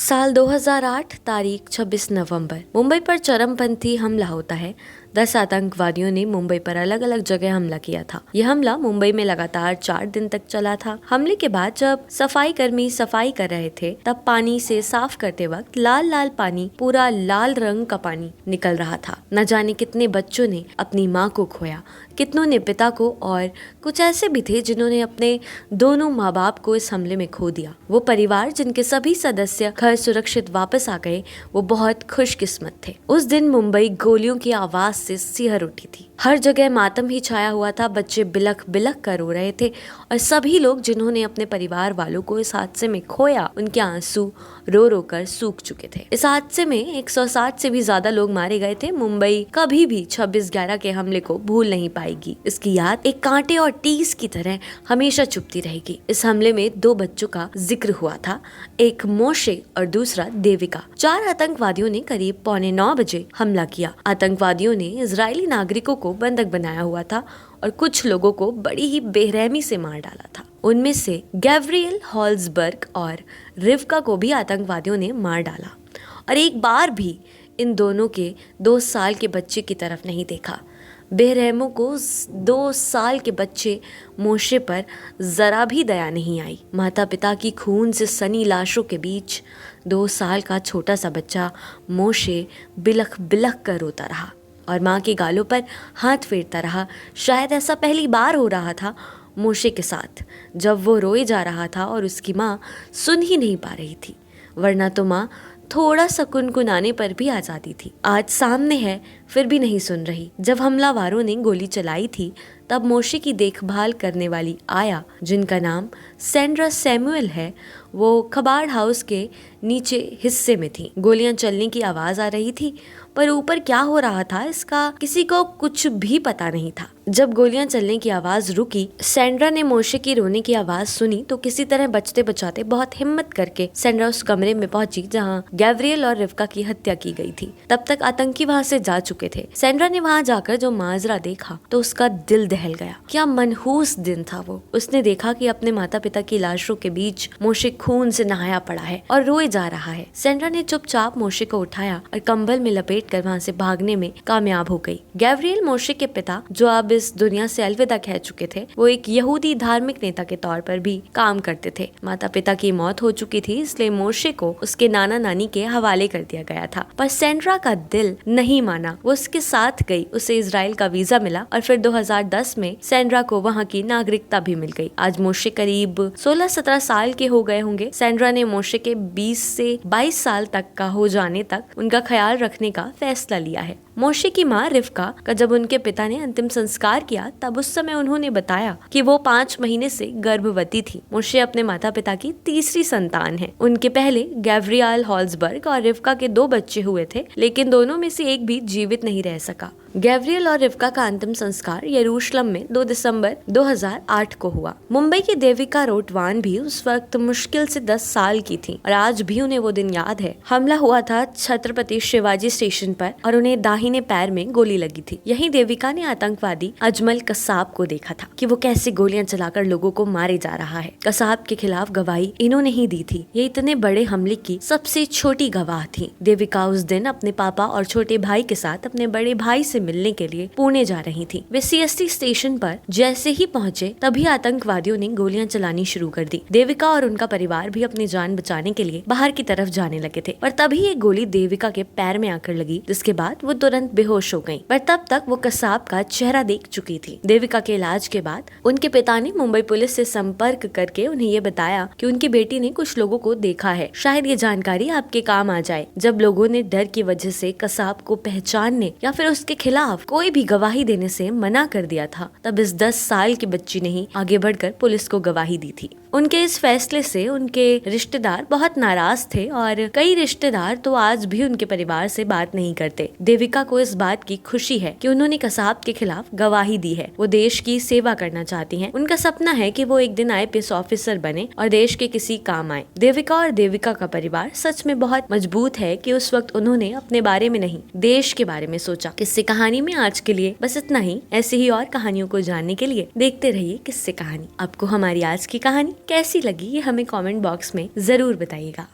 साल 2008 तारीख 26 नवंबर मुंबई पर चरमपंथी हमला होता है। 10 आतंकवादियों ने मुंबई पर अलग अलग जगह हमला किया था। यह हमला मुंबई में लगातार 4 दिन तक चला था। हमले के बाद जब सफाई कर्मी सफाई कर रहे थे तब पानी से साफ करते वक्त लाल लाल पानी, पूरा लाल रंग का पानी निकल रहा था। न जाने कितने बच्चों ने अपनी माँ को खोया, कितनों ने पिता को, और कुछ ऐसे भी थे जिन्होंने अपने दोनों माँ बाप को इस हमले में खो दिया। वो परिवार जिनके सभी सदस्य घर सुरक्षित वापस आ गए, वो बहुत खुशकिस्मत थे। उस दिन मुंबई गोलियों की आवाज से सिहर उठी थी। हर जगह मातम ही छाया हुआ था। बच्चे बिलख बिलख कर रो रहे थे और सभी लोग जिन्होंने अपने परिवार वालों को इस हादसे में खोया, उनके आंसू रो रो कर सूख चुके थे। इस हादसे में 160 से भी ज्यादा लोग मारे गए थे। मुंबई कभी भी 26/11 के हमले को भूल नहीं पाएगी। इसकी याद एक कांटे और टीस की तरह हमेशा चुभती रहेगी। इस हमले में 2 बच्चों का जिक्र हुआ था, एक मोशे और दूसरा देविका। 4 आतंकवादियों ने करीब 8:45 बजे हमला किया। आतंकवादियों ने इजरायली नागरिकों को बंधक बनाया हुआ था और कुछ लोगों को बड़ी ही बेरहमी से मार डाला था। उनमें से गैब्रियल हॉल्सबर्ग और रिवका को भी आतंकवादियों ने मार डाला और एक बार भी इन दोनों के 2 साल के बच्चे की तरफ नहीं देखा। बेरहमों को 2 साल के बच्चे मोशे पर जरा भी दया नहीं आई। माता पिता की खून से सनी लाशों के बीच 2 साल का छोटा सा बच्चा मोशे बिलख बिलख कर रोता रहा और माँ के गालों पर हाथ फेरता रहा। शायद ऐसा पहली बार हो रहा था मोशे के साथ, जब वो रोए जा रहा था और उसकी माँ सुन ही नहीं पा रही थी, वरना तो माँ थोड़ा सा कुनकुनाने पर भी आ जाती थी। आज सामने है फिर भी नहीं सुन रही। जब हमलावरों ने गोली चलाई थी तब मोशे की देखभाल करने वाली आया, जिनका नाम सेंड्रा सैमुअल है, वो कबाड़ हाउस के नीचे हिस्से में थी। गोलियां चलने की आवाज आ रही थी पर ऊपर क्या हो रहा था इसका किसी को कुछ भी पता नहीं था। जब गोलियां चलने की आवाज रुकी, सेंड्रा ने मोशे की रोने की आवाज सुनी तो किसी तरह बचते बचाते बहुत हिम्मत करके सेंड्रा उस कमरे में पहुंची जहां गैब्रियल और रिवका की हत्या की गई थी। तब तक आतंकी वहां से जा चुके थे। सेंड्रा ने वहां जाकर जो माजरा देखा तो उसका दिल दहल गया। क्या मनहूस दिन था वो। उसने देखा कि अपने माता पिता की लाशों के बीच मोशे खून से नहाया पड़ा है और रोए जा रहा है। सेंड्रा ने चुपचाप मोशे को उठाया और कंबल में लपेट कर वहां से भागने में कामयाब हो गई। गैब्रियल मोशे के पिता, जो अब इस दुनिया से अलविदा कह चुके थे, वो एक यहूदी धार्मिक नेता के तौर पर भी काम करते थे। माता पिता की मौत हो चुकी थी, इसलिए मोशे को उसके नाना नानी के हवाले कर दिया गया था। पर सेंड्रा का दिल नहीं माना। वो उसके साथ गई। उसे इजराइल का वीजा मिला और फिर 2010 में सेंड्रा को वहाँ की नागरिकता भी मिल गई। आज मोशे करीब 16-17 साल के हो गए होंगे। सेंड्रा ने मोशे के 20 से 22 साल तक का हो जाने तक उनका ख्याल रखने का फैसला लिया है। मोशे की माँ रिवका का जब उनके पिता ने अंतिम संस्कार किया तब उस समय उन्होंने बताया कि वो 5 महीने से गर्भवती थी। मोशे अपने माता पिता की तीसरी संतान है। उनके पहले गैब्रियल हॉल्सबर्ग और रिवका के 2 बच्चे हुए थे, लेकिन दोनों में से एक भी जीवित नहीं रह सका। गैब्रियल और रिवका का अंतिम संस्कार यरूशलेम में 2 दिसंबर 2008 को हुआ। मुंबई की देविका रोटवान भी उस वक्त मुश्किल से 10 साल की थी और आज भी उन्हें वो दिन याद है। हमला हुआ था छत्रपति शिवाजी स्टेशन पर और उन्हें दाहिने पैर में गोली लगी थी। यही देविका ने आतंकवादी अजमल कसाब को देखा था कि वो कैसे गोलियां चलाकर लोगों को मारे जा रहा है। कसाब के खिलाफ गवाही इन्होंने ही दी थी। ये इतने बड़े हमले की सबसे छोटी गवाह थी। देविका उस दिन अपने पापा और छोटे भाई के साथ अपने बड़े भाई से मिलने के लिए पुणे जा रही थी। वे सीएसटी स्टेशन पर जैसे ही पहुंचे तभी आतंकवादियों ने गोलियां चलानी शुरू कर दी। देविका और उनका परिवार भी अपनी जान बचाने के लिए बाहर की तरफ जाने लगे थे और तभी एक गोली देविका के पैर में आकर लगी, जिसके बाद वो तुरंत बेहोश हो गयी। पर तब तक वो कसाब का चेहरा देख चुकी थी। देविका के इलाज के बाद उनके पिता ने मुंबई पुलिस से संपर्क करके उन्हें ये बताया कि उनकी बेटी ने कुछ लोगों को देखा है। शायद ये जानकारी आपके काम आ जाए। जब लोगों ने डर की वजह से कसाब को पहचानने या फिर उसके खिलाफ कोई भी गवाही देने से मना कर दिया था, तब इस 10 साल की बच्ची ने ही आगे बढ़कर पुलिस को गवाही दी थी। उनके इस फैसले से उनके रिश्तेदार बहुत नाराज थे और कई रिश्तेदार तो आज भी उनके परिवार से बात नहीं करते। देविका को इस बात की खुशी है कि उन्होंने कसाब के खिलाफ गवाही दी है। वो देश की सेवा करना चाहती हैं। उनका सपना है कि वो एक दिन IPS ऑफिसर बने और देश के किसी काम आए। देविका और देविका का परिवार सच में बहुत मजबूत है कि उस वक्त उन्होंने अपने बारे में नहीं, देश के बारे में सोचा। किस्से कहानी में आज के लिए बस इतना ही। ऐसे ही और कहानियों को जानने के लिए देखते रहिए किस्से कहानी। आपको हमारी आज की कहानी कैसी लगी ये हमें कमेंट बॉक्स में जरूर बताइएगा।